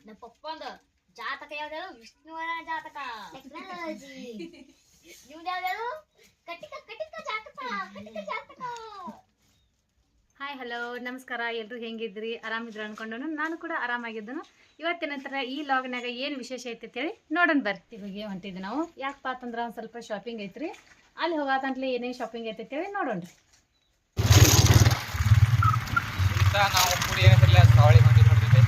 ನಮ್ಮ ಪಪ್ಪಂದ ಜಾತಕ ಯಾವ್ದು ವಿಷ್ಣುವರ್ಧನ ಜಾತಕ ಟೆಕ್ನಾಲಜಿ ನಿಮ್ದು ಯಾವ್ದು ಕಟಿಕ ಕಟಿಕ ಜಾತಕ ಕಟಿಕ ಜಾತಕ. ಹಾಯ್ ಹಲೋ ನಮಸ್ಕಾರ, ಎಲ್ರು ಹೆಂಗಿದ್ರಿ? ಆರಾಮಿದ್ರು ಅನ್ಕೊಂಡು ನಾನು ಕೂಡ ಆರಾಮಾಗಿದ್ದನು. ಇವತ್ತಿನ ನಂತರ ಈ ಲಾಗ್ನಾಗ ಏನು ವಿಶೇಷ ಐತೆ ಅಂತೇಳಿ ನೋಡೋಣ ಬರ್ತಿ. ಹೋಗಿ ಹೊಂಟಿದ್ವಿ ನಾವು. ಯಾಕಪ್ಪ ಅಂತಂದ್ರೆ ಒಂದು ಸ್ವಲ್ಪ ಶಾಪಿಂಗ್ ಐತ್ರಿ, ಅಲ್ಲಿ ಹೋಗಾತಂಟ್ಲಿ ಏನೇನು ಶಾಪಿಂಗ್ ಐತೆ ಅಂತೇಳಿ ನೋಡೋಣ್ರಿ. ನಾವು ಕೂಡ ಏನಿಲ್ಲ ಸಾವಳಿ ಮಂದಿ ನೋಡ್ತಿದ್ದೆ.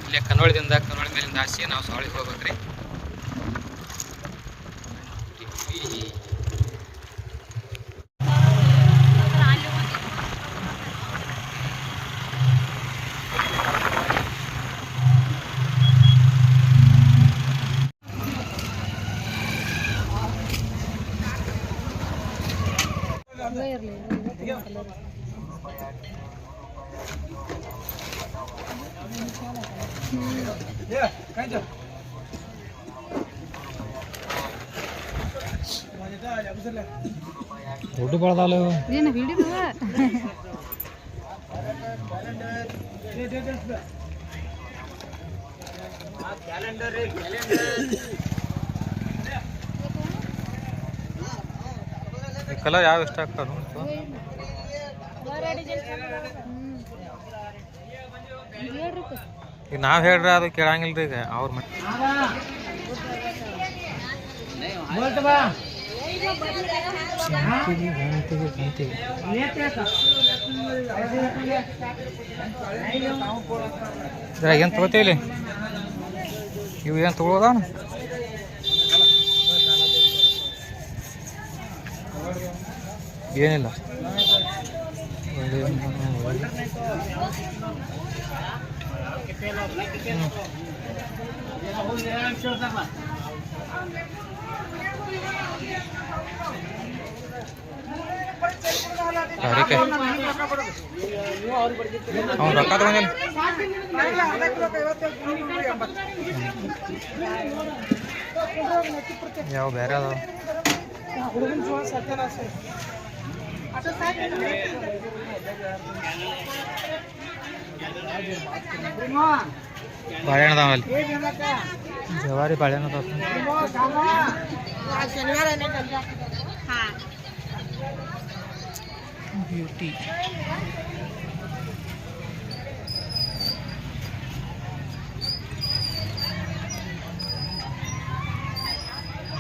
ಇಲ್ಲೇ ಕನ್ನೋಳಿ ಮೇಲಿಂದ ಹಾಸಿ ನಾವು ಸಾವಳಿಗೆ ಹೋಗ್ಬೇಕ್ರಿ. ದುಡ್ಡು ಬಳದಾಲ ಏನು ಹಿಡಿದು ಕಲರ್ ಯಾವ ಇಷ್ಟ ಆಗ್ತಾವ? ಈಗ ನಾವು ಹೇಳ್ರಿ ಅದು ಕೇಳಂಗಿಲ್ರಿ. ಈಗ ಅವ್ರ ಮತ್ತೆ ಏನು ತಗೋತೀವಿ? ಇವು ಏನು ತಗೊಳೋದ? ಏನಿಲ್ಲ. ಅವ್ನು ರೊಕ್ಕ ತಗೊಂಡಿಲ್ಲ. ಯಾವ ಬೇರೆ ಅದಾವ? ಬಾಳೆಹಣ್ಣು ಅದಾವಲ್ಲಿ, ಜವಾರಿ ಬಾಳೆಹಣ್ಣು ಅದಾವ. ಬ್ಯೂಟಿ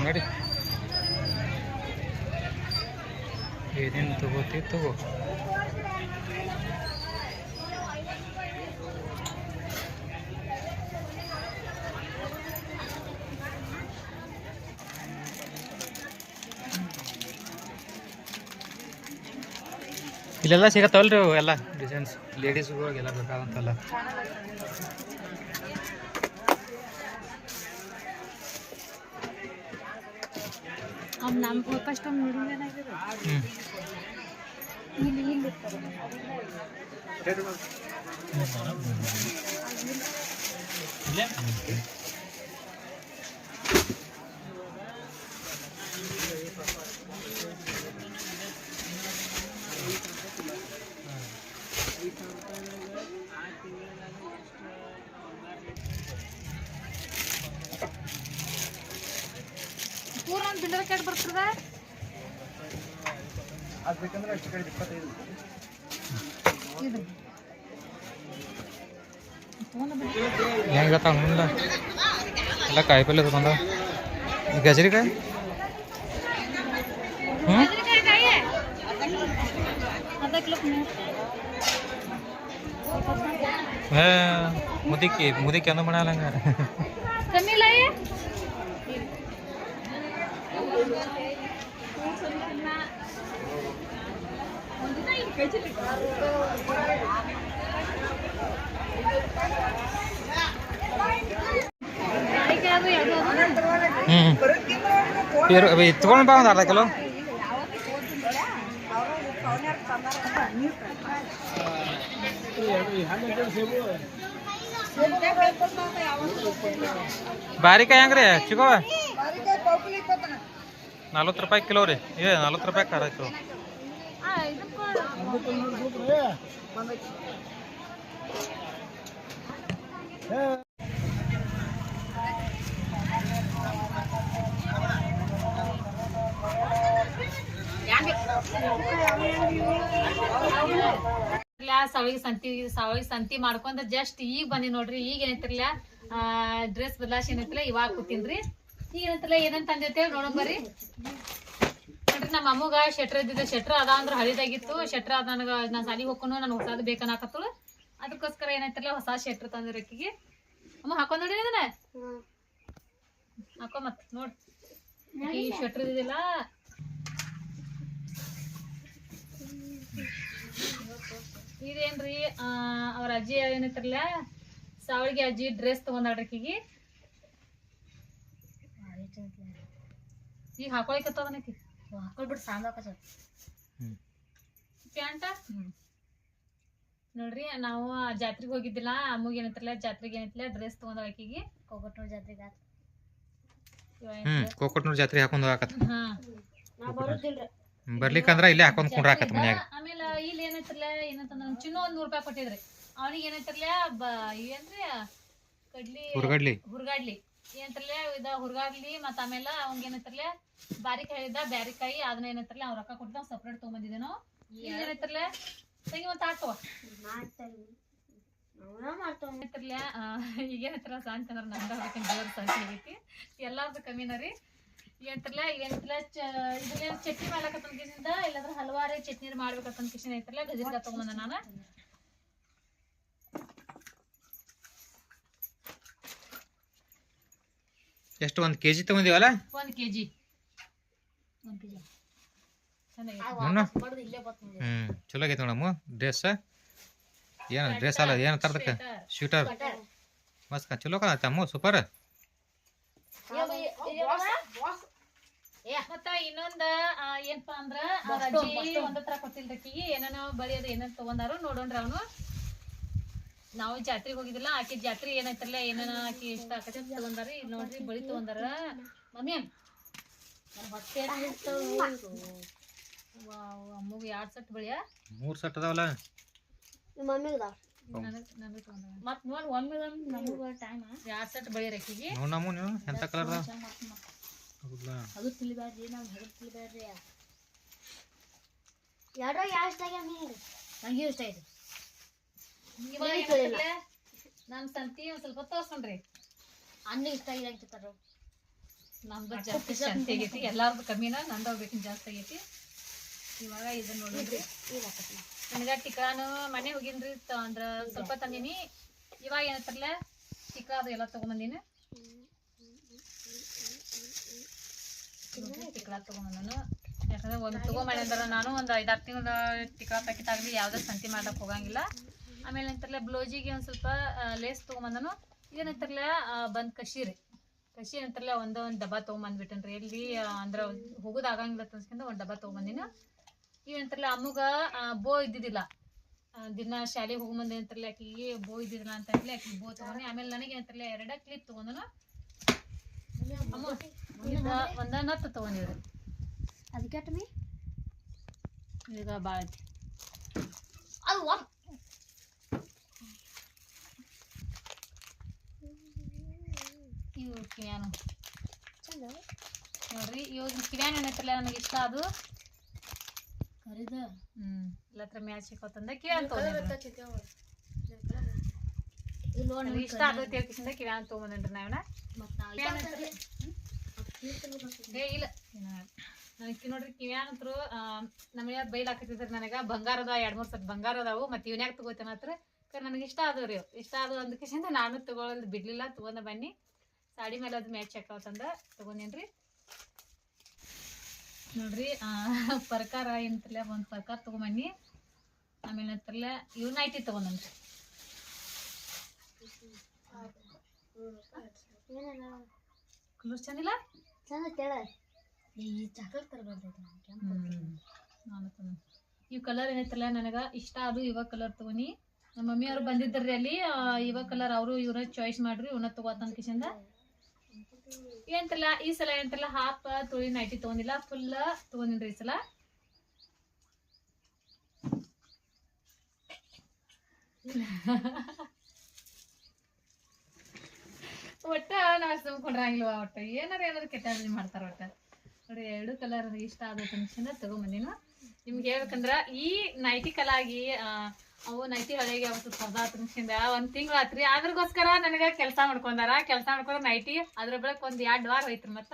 ನೋಡಿ, ಏನೇನು ತಗೋತಿ ತಗೋ. ಇಲ್ಲೆಲ್ಲ ಸಿಗತ್ತವಲ್ರಿ ಅವು ಎಲ್ಲ ಡಿಸೈನ್ಸ್, ಲೇಡೀಸ್ಗಳಿಗೆಲ್ಲ ಬೇಕಾದಂತಲ್ಲ. ನಮ್ಮ ಫಸ್ಟ್ ಒಂದು ನೋಡಿದ್ರೆ ಇಲ್ಲಿ ಇಲ್ಲಿ ಪೂರ ಒಂದು ಬಿಲ್ಡರ್ ಕೆಟ್ಟು ಬರ್ತದ. ಹೆಂಗೆ ಗೊತ್ತಾಗ ಮುಂದೆ ಎಲ್ಲ ಕಾಯಿಪಲ್ಲೆ ತಗೊಂಡ. ಗಜರಿಕಾಯಿ ಮುದಿಕ್ಕಿ ಅಂದ ಮಾಡಲ್ಲ ಹಂಗ ಕಮ್ಮಿ ಇಲ್ಲ. ತಗೊಂಡು ಬಾ ಒಂದು ಅರ್ಧ ಕಿಲೋ. ಬಾರಿಕಾಯಿ ಹೆಂಗ್ರಿ ಚಿಕ್ಕವ? ₹40 ಕಿಲೋ ರೀ. ₹40 ಅರ ಕಿಲೋ. ಸಾವಿಗೆ ಸಂತಿ ಮಾಡ್ಕೊಂಡ ಜಸ್ಟ್ ಈಗ ಬಂದಿ ನೋಡ್ರಿ. ಈಗ ಏನೈತಿರ್ಲ ಡ್ರೆಸ್ ಬದಲಾಶ್ ಏನೈತಿಲ್ಲ ಇವಾಗ ಕೂತೀನ್ರಿ. ಈಗ ಏನಂತಲ್ಲ ಏನಂತ ತಂದಿರ್ತೇವೆ ನೋಡೋಣ ಬರ್ರಿ. ನೋಡ್ರಿ ನಮ್ಮ ಅಮ್ಮಗ ಶೆಟ್ರ್ ಇದ್ದಿದ್ದ ಶೆಟ್ರ್ ಅದ ಅಂದ್ರ ಹಳಿದಾಗಿತ್ತು. ಶೆಟ್ರ್ ಅದ ನನಗ ನಾ ಸಾಲಿಗೆ ಹೋಗ್ಕೊಂಡು ನನ್ ಹೊಸದು ಬೇಕನ್ನಾಕತ್ತಳು. ಅದಕ್ಕೋಸ್ಕರ ಏನೈತಿರ್ಲ ಹೊಸ ಶೆಟ್ರ್ ತಂದಿರ ಅಕ್ಕಿಗೆ. ಅಮ್ಮ ಹಾಕೊಂಡ್ ನೋಡ್ರಿ ಅದನ್ನ ಹಾಕೋ ಮತ್ ನೋಡ್ ಈ ಶೆಟ್ರ್ ಇದ್ದಿಲ್ಲ. ಇದೇನ್ರಿ ಅವ್ರ ಅಜ್ಜಿ ಏನೈತಿರ್ಲ ಸಾವಳಿಗೆ ಅಜ್ಜಿ ಡ್ರೆಸ್ ತಗೊಂಡಾಡ್ರಿ ಆಕಿಗೆ. ಈಗ ಹಾಕೊಳಿಕತ್ತದನಕಿ ಹಾಕೊಳ್ಬಿಟ್ಟು ಸಾಂದಾಕ ಪ್ಯಾಂಟ. ನೋಡ್ರಿ ನಾವು ಜಾತ್ರೆಗೆ ಹೋಗಿದ್ದಿಲ್ಲ. ಅಮ್ಮಗೆ ಏನೈತಿರ್ಲ ಜಾತ್ರೆಗೆ ಏನೈತಿಲ್ಲ ಡ್ರೆಸ್ ತಗೊಂಡ ಆಕಿಗೆ. ಕೋಕಟ್ನೂರ್ ಜಾತ್ರೆಗೆ ಕೋಕಟ್ನೂರ್ ಜಾತ್ರೆ ಹಾಕೊಂಡ್ ಹೋಗಾಕತ್ತ. ಹಾ ನಾ ಬರುದಿಲ್ರಿ ಬರ್ಲಿಕ್ಕಂದ್ರ ಇಲ್ಲೇ ಹಾಕೊಂಡ್ ಕುಂಡ್ರಾಕತ್ತ ಮನ್ಯಾಗ. ಆಮೇಲೆ ಇಲ್ಲಿ ಏನೈತಿರ್ಲ ಏನಂತಂದ್ರ ಚಿನ್ನು ₹100 ಕೊಟ್ಟಿದ್ರಿ. ಅವನಿಗೆ ಏನೈತಿರ್ಲ ಏನ್ರಿ ಕಡ್ಲಿ ಹುರ್ಗಾಡ್ಲಿ ಏನಂತಿರ್ಲ ಇದ ಹುರ್ಗಾಡ್ಲಿ. ಮತ್ತ ಆಮೇಲೆ ಅವಂಗ ಏನೈತಿರ್ಲ ಬಾರಿಕಾಯಿ ಹೇಳಿದ್ದ ಬ್ಯಾರಿಕಾಯಿ ಅದನ್ನ ಏನೈತಿರ್ಲ ಅವ್ರ ರೊಕ್ಕ ಕೊಟ್ಟು ನಾವು ಸಪ್ರೇಟ್ ತಗೊಂಬಂದಿದ್ದೆ ನಾವು. ಈಗ ಏನೈತಿರ್ಲ ತಂಗಿ ಒಂದ್ ಆಟೋ ಏನೈತಿರ್ಲ ಈಗ ಏನೈತಿರ್ಲ ಸಾಂತಂದ್ರ ನಂದ ಅದಕ್ಕೆ ಜೋರ್ ಸಂತಿ ಆಗೈತಿ. ಎಲ್ಲಾರ್ದು ಕಮ್ಮಿನ ರೀ. ಏನಂತಿರ್ಲ ಏನೈತಿರ್ಲ ಇದ್ರಲ್ಲಿ ಚಟ್ನಿ ಮಾಡ್ಲಕತ್ತನ್ ಕಿಸಿಂದ ಇಲ್ಲಾಂದ್ರೆ ಹಲವಾರು ಚಟ್ನಿ ಮಾಡ್ಬೇಕಂತ ಕಿಸಿನ ಐತಿರ್ಲ ಗಜರಿಕಾಯಿ ತಗೊಂಬಂದ ನಾನು. ಎಷ್ಟು 1 kg ತಗೊಂಡಿವಲ್ಲ? 1 kg ಚಲೋ ಆಗೈತೆ ನೋಡಮ್ಮ ಡ್ರೆಸ್. ಏನ ಡ್ರೆಸ್ ಅಲ್ಲ ಏನ ತರದಕ್ಕೆ ಶೂಟರ್ ಮಸ್ತ್ ಚಲೋ ಕಾಣತ್ತೆ ಅಮ್ಮ. ಸೂಪರ್. ಮತ್ತ ಇನ್ನೊಂದ ಏನಪ್ಪಾ ಅಂದ್ರ ಅವ್ರ ಅಜ್ಜಿ ಒಂದತ್ರ ಕೊಟ್ಟಿಲ್ದಕ್ಕಿ ಏನೇನೋ ಬಳಿ ಅದ ಏನೇನ್ ತಗೊಂಡಾರು ನೋಡೋಣ್ರಿ. ಅವನು ನಾವು ಜಾತ್ರೆಗೆ ಹೋಗಿದ್ದಿಲ್ಲ. ಆಕಿ ಜಾತ್ರೆ ಏನೈತಿರ್ಲ ಏನೇನ ಆಕಿ ಇಷ್ಟ ಆಕತಿ ತಗೊಂಡಾರಿ. ಇಲ್ಲಿ ನೋಡ್ರಿ ಬಳಿ ತಗೊಂಡಾರ. ಮಮ್ಮಿ ಹೊಟ್ಟೆ ಅಮ್ಮಗ 2 ಸೆಟ್ ಬಳಿಯ 3 ಸೆಟ್ ಅದಾವಲ್ಲ ಮತ್ ನೋಡ್ ಒಮ್ಮೆ ಟೈಮ್ 2 ಸೆಟ್ ಬಳಿ ರಕ್ಕಿಗೆ ನೋಡ್ ನಮ್ಮ ನೀವು ಎಂತ ಕಲರ್ ಅದು ತಿಳಿಬ್ಯಾಡ್ರಿ. ನಾವು ಹೆಗಲ್ ತಿಳಿಬ್ಯಾಡ್ರಿ. ಯಾರೋ ಇಷ್ಟ ಆಗ್ಯಾವ ನಂಗೆ ಇಷ್ಟ ಆಯ್ತು. ನಮ್ ಸಂತಿ ಒಂದ್ ಸ್ವಲ್ಪ ತೋರ್ಸೋಣ್ರಿ. ಅನ್ನ ಇಷ್ಟ ಆಗಿದೆ ಅಂತಾರ. ನಮ್ದು ಜಾಸ್ತಿ ಸಂತಿ ಆಗೈತಿ. ಎಲ್ಲಾರ್ದು ಕಮ್ಮಿನ ನಂದು ಬೇಕಿನ್ ಜಾಸ್ತಿ ಆಗೈತಿ. ಇವಾಗ ಇದನ್ನ ನೋಡಿದ್ರಿ ನನಗ ಟಿಕ್ರಾನು ಮನೆ ಹೋಗಿನ್ರಿ ಅಂದ್ರ ಸ್ವಲ್ಪ ತಂದಿನಿ. ಇವಾಗ ಏನತ್ತರ್ಲ ಟಿಕ್ರಾ ಅದು ಎಲ್ಲ ತಗೊಂಬಂದಿನಿ. ಟಿಕ್ರಾ ತಗೊಂಬಂದನು. ಯಾಕಂದ್ರೆ ಒಂದು ತಗೊಂಬಂದಿ ಅಂದ್ರ ನಾನು ಒಂದು 5-6 ತಿಂಗಳ ಟಿಕ್ರಾ ಪ್ಯಾಕೆಟ್ ಆಗಲಿ ಯಾವ್ದೇ ಸಂತಿ ಮಾಡಕ್ ಹೋಗಂಗಿಲ್ಲ. ಆಮೇಲೆ ಏನಂತಾರಲ್ಲ ಬ್ಲೌಸಿಗೆ ಒಂದು ಸ್ವಲ್ಪ ಲೇಸ್ ತೊಗೊಂಬಂದನು. ಏನಂತಾರಲ್ಲ ಬಂದು ಕಶಿ ಏನಂತಾರಲ್ಲ ಒಂದು ಡಬ್ಬ ತೊಗೊಂಬಂದ್ಬಿಟ್ಟನ್ರಿ. ಎಲ್ಲಿ ಅಂದ್ರೆ ಹೋಗೋದಾಗಂಗಿಲ್ಲ ತನ್ಸ್ಕೊಂಡು ಒಂದು ಡಬ್ಬ ತೊಗೊಂಬಂದಿನ. ಏನಂತಾರಲ್ಲ ಅಮ್ಮಗ ಬೋ ಇದ್ದಿದ್ದಿಲ್ಲ. ದಿನ ಶಾಲೆಗೆ ಹೋಗ್ಬಂದು ಏನಂತಾರಲ್ಲ ಆಕಿಗೆ ಬೋ ಇದ್ದಿದ್ದಿಲ್ಲ ಅಂತ ಹೇಳಿ ಆಕಿಗೆ ಬೋ ತೊಗೊಂಡು. ಆಮೇಲೆ ನನಗೆ ಏನಂತಾರಲ್ಲ 2 ಕ್ಲಿಪ್ ತೊಗೊಂಡನು. ಅಮ್ಮ ಒಂದ ನತ್ತು ತೊಗೊಂಡಿವ್ರಿ. ಅದಕ್ಕೆ ಈಗ ಭಾಳ ಐತಿ ಅದು. ಇವು ಕಿವ್ಯಾನು ನೋಡ್ರಿ. ಇವಾಗ ಕಿವ್ಯಾನು ಏನೈತಿಲ್ಲ ನನಗೆ ಇಷ್ಟ. ಅದು ಕರಿದ ಎಲ್ಲತ್ರ ಮ್ಯಾಚ್ ಸಿಕ್ಕೋತಂದ ಕಿವ್ಯಾನ್ ತೊಗೊಂಡ್ರಿ. ಇಷ್ಟ ಆಗತ್ತೆ ಹೇಳ್ಕಿಸಿಂದ ಕಿವ್ಯಾನ್ ತೊಗೊಂಬಂದ್ರಿ ನಾವನ. ಇಲ್ಲ ನನಗೆ ನೋಡ್ರಿ ಕಿವ್ಯಾನ್ ಹತ್ರ ನಮ್ಮ ಮನೆಯವ್ರು ಬೈಲ್ ಹಾಕತಿದ್ರಿ ನನಗ. ಬಂಗಾರದ 2-3 ಸೆಟ್ ಬಂಗಾರ ಅದಾವು. ಮತ್ತೆ ಇವನ್ಯಾಗ ತಗೋತೇನ ಹತ್ರ ನನಗೆ ಇಷ್ಟ ಆದವ್ರಿ. ಇಷ್ಟ ಆದವು ಅಂದಕಿಸಿಂದ ನಾನು ತಗೊಳ್ಳೋದು ಬಿಡ್ಲಿಲ್ಲ. ತಗೊಂಡ ಬನ್ನಿ ಸಾಡಿ ಮೇಲೆ ಅದು ಮ್ಯಾಚ್ ಹಾಕವತ್ತಂದ ತಗೊಂಡೇನ್ರಿ. ನೋಡ್ರಿ ಪರ್ಕಾರ ಏನಂತಲ್ಲ ಒಂದು ಪರ್ಕಾರ ತಗೊಂಬನ್ನಿ. ಆಮೇಲೆ ಅಂತಲ್ಲ ಇವ್ ನೈಟಿ ತಗೊಂಡನ್ರಿ. ಕಲರ್ ಚಂದಿಲ್ಲ ಇವ್ ಕಲರ್ ಏನೈತಲ್ಲ ನನಗ ಇಷ್ಟ. ಅದು ಇವಾಗ ಕಲರ್ ತಗೋನಿ. ನಮ್ಮ ಮಮ್ಮಿ ಅವ್ರು ಬಂದಿದ್ರಿ ಅಲ್ಲಿ. ಇವಾಗ ಕಲರ್ ಅವರು ಇವ್ರ ಚಾಯ್ಸ್ ಮಾಡ್ರಿ ಇವನ್ನ ತಗೋತ ಕಿಶಿಂದ ಏನಂತಲ್ಲ ಈ ಸಲ ಏನಂತಲ್ಲ ಹಾಫ್ ತುಳಿ ನೈಟಿ ತಗೊಂಡಿಲ್ಲ, ಫುಲ್ ತಗೊಂಡಿನ್ರಿ ಈ ಸಲ. ಒಟ್ಟ ನಾವ್ ಸುಮ್ಕೊಂಡ್ರಂಗಿಲ್ವ, ಒಟ್ಟ ಏನಾರ ಕೆಟ್ಟ ಮಾಡ್ತಾರ. ಒಟ್ಟ ನೋಡಿ 2 ಕಲರ್ ಇಷ್ಟ ಆದ ತಕ್ಷಣ ತಗೊಂಬಂದಿನ. ನಿಮ್ಗೆ ಹೇಳ್ಬೇಕಂದ್ರ ಈ ನೈಟಿ ಕಲಾಗಿ ಅವು ನೈಟಿ ಹಳೆಗೆ ಅವತ್ತು ಸ್ಪರ್ಧಾ ತಕ್ಷಣ 1 ತಿಂಗಳು ಆತ್ರಿ. ಅದ್ರಗೋಸ್ಕರ ನನಗ ಕೆಲಸ ಮಾಡ್ಕೊಂಡ್ರ ನೈಟಿ ಅದ್ರ ಬೆಳಕ್ 1-2 ವಾರ ಹೋಯ್ತ್ರಿ. ಮತ್ತ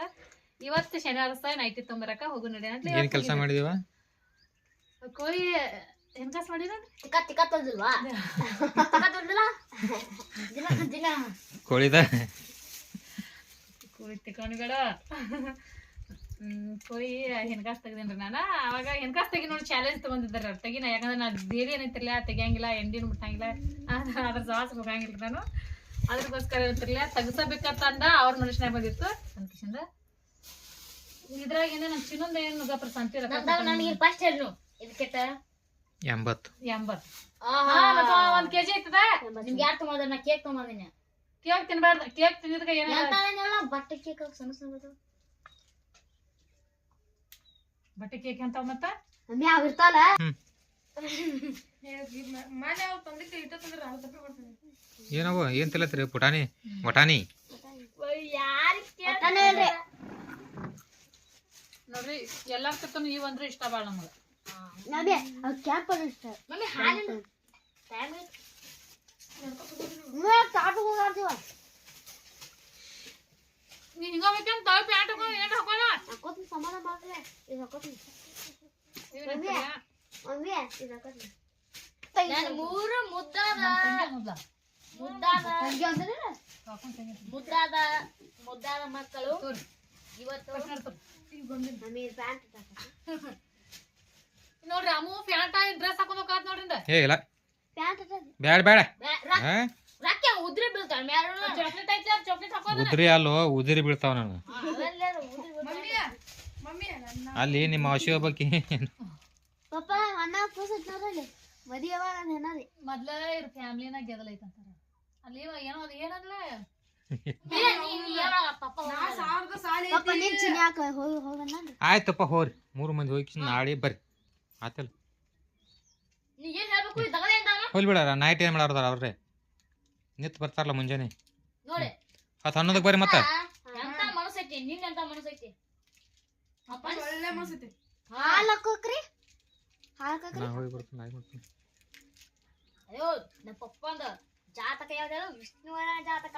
ಇವತ್ತು ಶನಿವಾರ ನೈಟಿ ತೊಂಬರಕ ಹೋಗು ನೋಡಿ ಅಂತ ಏನ್ ಕೆಲಸ ಮಾಡಿದೀವ? ಕೋಳಿ ಹೆಂಗಾಸ್ ಮಾಡಿರ ತಿಕ್ಕ ತೊಳ್ದಿಲ್ವಾ? ದಿನ ಕೋಳಿದ ಕೋಳಿ ತಿಕ್ಕೊಂಡಿಬೇಡ. ಕೋಳಿ ಹೆಣ್ಕಾಸ್ ತೆಗ್ದೇನ್ರಿ ನಾನು. ಅವಾಗ ಹೆಣ್ಕಾಸ್ ತೆಗಿ ನೋಡಿ ಚಾಲೆಂಜ್ ತಗೊಂಡಿದ್ದಾರ ತೆಗಿನ. ಯಾಕಂದ್ರೆ ನಾ ಬೇರೆ ಏನಂತಿರ್ಲಿಲ್ಲ, ತೆಗಿಯಂಗಿಲ್ಲ, ಎಂಡಿನ ಮುಟ್ಟಂಗಿಲ್ಲ, ಅದ್ರ ಸಾಹಸ ಹೋಗಂಗಿಲ್ಲ ನಾನು. ಅದ್ರಗೋಸ್ಕರ ಏನಂತಿರ್ಲಿಲ್ಲ, ತೆಗ್ಸಬೇಕಂತ ಅವ್ರ ಮನುಷ್ಯನಾಗ ಬಂದಿತ್ತು ಅಂತಿಂದ. ಇದ್ರಾಗ ಏನೇ ನಮ್ ಚಿನ್ನೊಂದ ಏನು ನುಗ್ಗಪ್ಪ ಸಂತಿ ನನಗೆ ಫಸ್ಟ್ ಹೇಳು ಇದಕ್ಕೆ 80. 1 kg ಐತದ. ನಿಮ್ಗೆ ಯಾರು ತೊಗೊಂಡ್ರ? ನಾ ಕೇಕ್ ತೊಗೊಂಡಿನಿ. ಕೇಕ್ ತಿನ್ಬಾರ್ದು. ಕೇಕ್ ತಿಂದಿದ್ಕ ಏನ ಬಟ್ಟೆ ಕೇಕ್ ಸಣ್ಣ ಸಣ್ಣ ಬಟ್ಟೆ ಕೇಕ್ ಅಂತ ಮತ್ತ ಮಮ್ಮಿ ಅವ್ ಇರ್ತಾವಲ್ಲ ಏನವು ಏನ್ ತಿಲ್ಲತ್ರಿ? ಪುಟಾಣಿ ವಟಾಣಿ ನೋಡ್ರಿ. ಎಲ್ಲಾರ್ಕಿಂತನೂ ಇವ್ ಅಂದ್ರೆ ಇಷ್ಟ ಬಾಳ ನಮಗ. ಮಮ್ಮಿ ಹಾಲಿನ ನೀ ಹಿಂಗ ಬೇಕಂತ ಪ್ಯಾಂಟ್ ಏನ್ ಹಾಕೋಣ ಸಮಾಧಾನ ಮಾಡ್ರೆ ಇದು ಹಾಕೋತೀನಿ. ನಾನು 3 ಮುದ್ದಾದ ಮಕ್ಕಳು ಇವತ್ತು ನೋಡ್ರಿ. ಅಮ್ಮು ಪ್ಯಾಂಟ್ ಡ್ರೆಸ್ ಹಾಕೋಬೇಕಾತ್ ನೋಡ್ರಿ. ಏ ಇಲ್ಲ ಬ್ಯಾಡ ಬ್ಯಾಡ. ರಾಕ್ಯ ಉದ್ರಿ ಬೀಳ್ತಾಳೆ ಮ್ಯಾಲ. ಚಾಕ್ಲೇಟ್ ಐತಿ, ಚಾಕ್ಲೇಟ್ ಹಾಕೋದ. ಉದ್ರಿ ಅಲ್ಲೋ, ಉದಿರಿ ಬೀಳ್ತಾವ ನಾನು. ಅಲ್ಲಿ ನಿಮ್ಮ ಔಷಧಿ ಹೋಗ್ಬೇಕಿ. ಪಾಪ ಅಣ್ಣ ಕೂಸತ್ ನೋಡ್ರಿ ಮದಿಯವ ನೆನರಿ ಮೊದ್ಲ ಇವ್ರ ಫ್ಯಾಮಿಲಿನಾಗ ಗೆದಲ್ ಐತಂತಾರ. ಅಲ್ಲಿ ಏನೋ ಅದು ಏನಲ್ಲ ಆಯ್ತಪ್ಪ ಹೋರಿ. 3 ಮಂದಿ ಹೋಗಿ ನಾಳೆ ಬರ್ರಿ ಆತಲ್ಲ. ಹೋಲ್ ಬಿಡ. ನೈಟ್ ಏನ್ ಮಾಡಾರ್ದಾರ ಅವ್ರೆ? ನಿತ್ ಬರ್ತಾರಲ್ಲ ಮುಂಜಾನೆ 10-11 ಬರ್ರಿ. ಮತ್ತ ಮನಸ್ಸೈತಿ ನಿನ್ನಂತ ಮನಸ್ಸೈತಿ. ಹೋಗಿ ಬರ್ತೀನಿ. ಅಯ್ಯೋ ನಮ್ಮ ಪಪ್ಪಂದ ಜಾತಕ ಯಾವ್ದು? ವಿಷ್ಣುವರ ಜಾತಕ.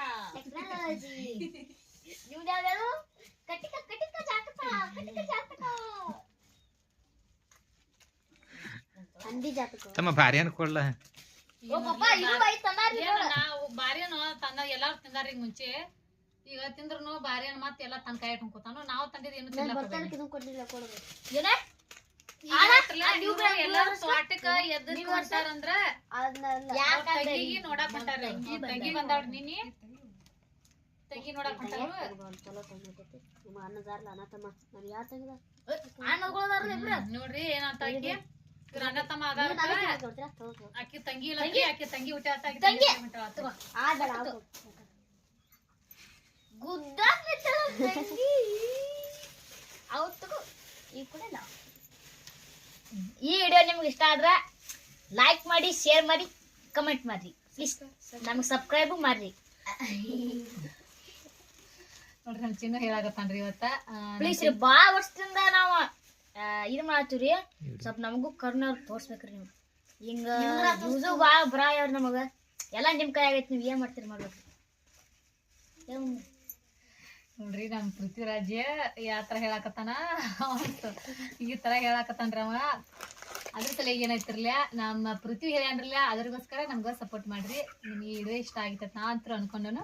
ನಿಮ್ದು ಯಾವ್ದು? ಕಟಿಕ ಜಾತಕ. ಹಂದಿ ಜಾತಕ. ತಮ್ಮ ಭಾರಿ ಅನ್ಕೊಳ್ಳ. ಬಾರಿಯನ್ನು ತಂದ ಎಲ್ಲಾರು ತಿಂದಾರ ಈಗ ಮುಂಚೆ. ಈಗ ತಿಂದ್ರು ಬಾರಿಯನ್ನು ಮತ್ತೆ ಎಲ್ಲ ತನ್ನ ಕೈ ಇಟ್ಕೊಂತಾನು. ನಾವು ತಂದಿದ್ ಏನು ಎಲ್ಲಾರು ತೋಟಕ್ಕ ಎದ್ದ ಕೊಡ್ತಾರಂದ್ರ ತಂಗಿಗೆ ನೋಡಾಕ್ ಹೊಂಟಾರ. ತಂಗಿ ಬಂದಾಳ ನಿನ್ನಿ, ತಂಗಿ ನೋಡಾಕ್ ಹೊಂಟಾರ. ನೋಡ್ರಿ ಏನಂತ ಆಕಿ ಅಣ್ಣ ತಮ್ಮ ಅದಾರ. ಆಕಿ ತಂಗಿ ಇಲ್ಲ, ಆಕಿ ತಂಗಿ ಹುಟ್ಟಿ ಆತ. ಈ ವಿಡಿಯೋ ನಿಮ್ಗೆ ಇಷ್ಟ ಆದ್ರ ಲೈಕ್ ಮಾಡಿ, ಶೇರ್ ಮಾಡಿ, ಕಮೆಂಟ್ ಮಾಡ್ರಿ. ಪ್ಲೀಸ್ ನಮ್ಗೆ ಸಬ್ಸ್ಕ್ರೈಬ್ ಮಾಡ್ರಿ. ನೋಡ್ರಿ ನಮ್ ಚಿನ್ನ ಹೇಳಾಕತ್ತಾನ್ರಿ ಇವತ್ತ. ಪ್ಲೀಸ್ ರೀ, ಬಾಳ ವರ್ಷದಿಂದ ನಾವ ಇದು ಮಾಡ್ತೀವ್ರಿ. ಸ್ವಲ್ಪ ನಮಗೂ ಕರ್ನ ತೋರ್ಸ್ಬೇಕ್ರಿ. ನೀವು ಹಿಂಗ ಯೂಸು ಬಾಳ ಬರಾಯವ್ರ ನಮಗ. ಎಲ್ಲಾ ನಿಮ್ ಕೈ ಆಗೈತಿ. ನೀವ್ ಏನ್ ಮಾಡ್ತೀರಿ ಮಾಡ್ಬೇಕ್ರಿ. ನೋಡ್ರಿ ನಮ್ ಪೃಥ್ವಿರಾಜ್ ಯಾವ ತರ ಹೇಳಾಕತ್ತಾನ ಈ ತರ ಹೇಳಾಕತ್ತಾನ್ರಿ ಅವ. ಅದ್ರ ಸಲ ಏನೈತಿರ್ಲ ನಮ್ಮ ಪೃಥ್ವಿ ಹೇಳ್ಯಾನ್ರಲ್ಲ, ಅದ್ರಗೋಸ್ಕರ ನಮ್ಗ ಸಪೋರ್ಟ್ ಮಾಡ್ರಿ. ನಿಮ್ಗೆ ಈ ವಿಡಿಯೋ ಇಷ್ಟ ಆಗಿತ್ತ ನಾ ಅಂತ ಅನ್ಕೊಂಡನು.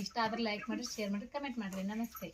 ಇಷ್ಟ ಆದ್ರೆ ಲೈಕ್ ಮಾಡ್ರಿ, ಶೇರ್ ಮಾಡ್ರಿ, ಕಮೆಂಟ್ ಮಾಡ್ರಿ. ನಮಸ್ತೆ.